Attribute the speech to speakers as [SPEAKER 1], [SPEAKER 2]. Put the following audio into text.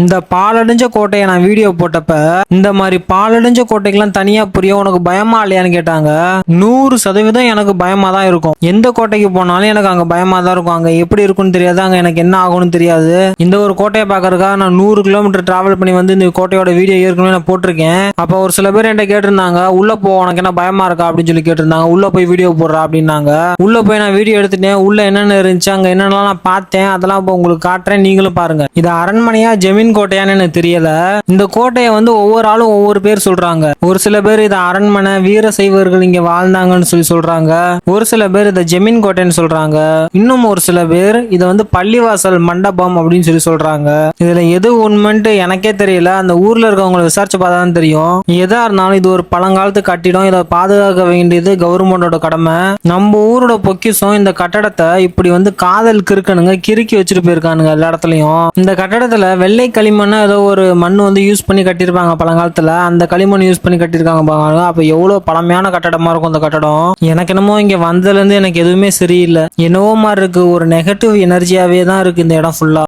[SPEAKER 1] இந்த பாலடைஞ்ச கோட்டையை நான் வீடியோ போட்டப்ப இந்த மாதிரி பாலடைஞ்ச கோட்டைக்கெல்லாம் தனியா புரிய உனக்கு பயமா இல்லையான்னு கேட்டாங்க. 100% எனக்கு பயமா தான் இருக்கும். எந்த கோட்டைக்கு போனாலும் எனக்கு அங்க பயமா தான் இருக்கும். அங்க எப்படி இருக்கும்னு தெரியாது, அங்க எனக்கு என்ன ஆகும்னு தெரியாது. இந்த ஒரு கோட்டையை பாக்குறதுக்காக நான் 100 கிலோமீட்டர் டிராவல் பண்ணி வந்து இந்த கோட்டையோட வீடியோ ஏற்கனவே நான் போட்டிருக்கேன். அப்ப ஒரு சில பேர் என்கிட்ட கேட்டிருந்தாங்க, உள்ள போ உனக்கு என்ன பயமா இருக்கா அப்படின்னு சொல்லி கேட்டிருந்தாங்க. உள்ள போய் வீடியோ போடுறா அப்படின்னாங்க. உள்ள போய் நான் வீடியோ எடுத்துட்டேன். உள்ள என்னென்ன இருந்துச்சு, அங்க என்னென்னலாம் நான் பார்த்தேன், அதெல்லாம் இப்போ உங்களுக்கு காட்டுறேன், நீங்களும் பாருங்க. இது அரண்மனையா ஜெமீன் கோட்டையான்னு எனக்கு தெரியல. இந்த கோட்டையை வந்து ஒவ்வொரு ஆளும் ஒவ்வொரு பேர் சொல்றாங்க. ஒரு சில பேர் இது அரண்மனை, வீர சைவர்கள் இங்க வாழ்ந்தாங்கன்னு சொல்லி சொல்றாங்க. ஒரு சில பேர் இதை ஜெமீன் கோட்டைன்னு சொல்றாங்க. இன்னும் ஒரு சில பேர் இதை வந்து பள்ளிவாசல் மண்டபம் அப்படின்னு சொல்லி சொல்றாங்க. இதுல எது உண்மைன்ட்டு எனக்கே தெரியல. அந்த ஊர்ல இருக்கவங்களை விசாரிச்சு பார்த்தா தான் தெரியும். எதா இருந்தாலும் இது ஒரு பழங்காலத்து கட்டிடம். இதை பாதுகாக்க வேண்டியது கவர்மெண்டோட கடமை. நம்ம ஊரோட பொக்கிஷம். இந்த கட்டடத்தை இப்படி வந்து காதல் கிறுக்கணுங்க கிறுக்கி வச்சுட்டு போயிருக்கானுங்க எல்லா இடத்துலயும். இந்த கட்டடத்துல வெள்ளை களிமண் ஏதோ ஒரு மண் வந்து யூஸ் பண்ணி கட்டியிருப்பாங்க பழங்காலத்துல. அந்த களிமண் யூஸ் பண்ணி கட்டியிருக்காங்க பாருங்க. அப்ப எவ்வளவு பழமையான கட்டடமா இருக்கும் அந்த கட்டடம். எனக்கு என்னமோ இங்க வந்ததுல இருந்து எனக்கு எதுவுமே சரியில்லை. என்னவோ மாதிரி இருக்கு. ஒரு நெகட்டிவ் எனர்ஜியாவே தான் இருக்கு இந்த இடம் ஃபுல்லா.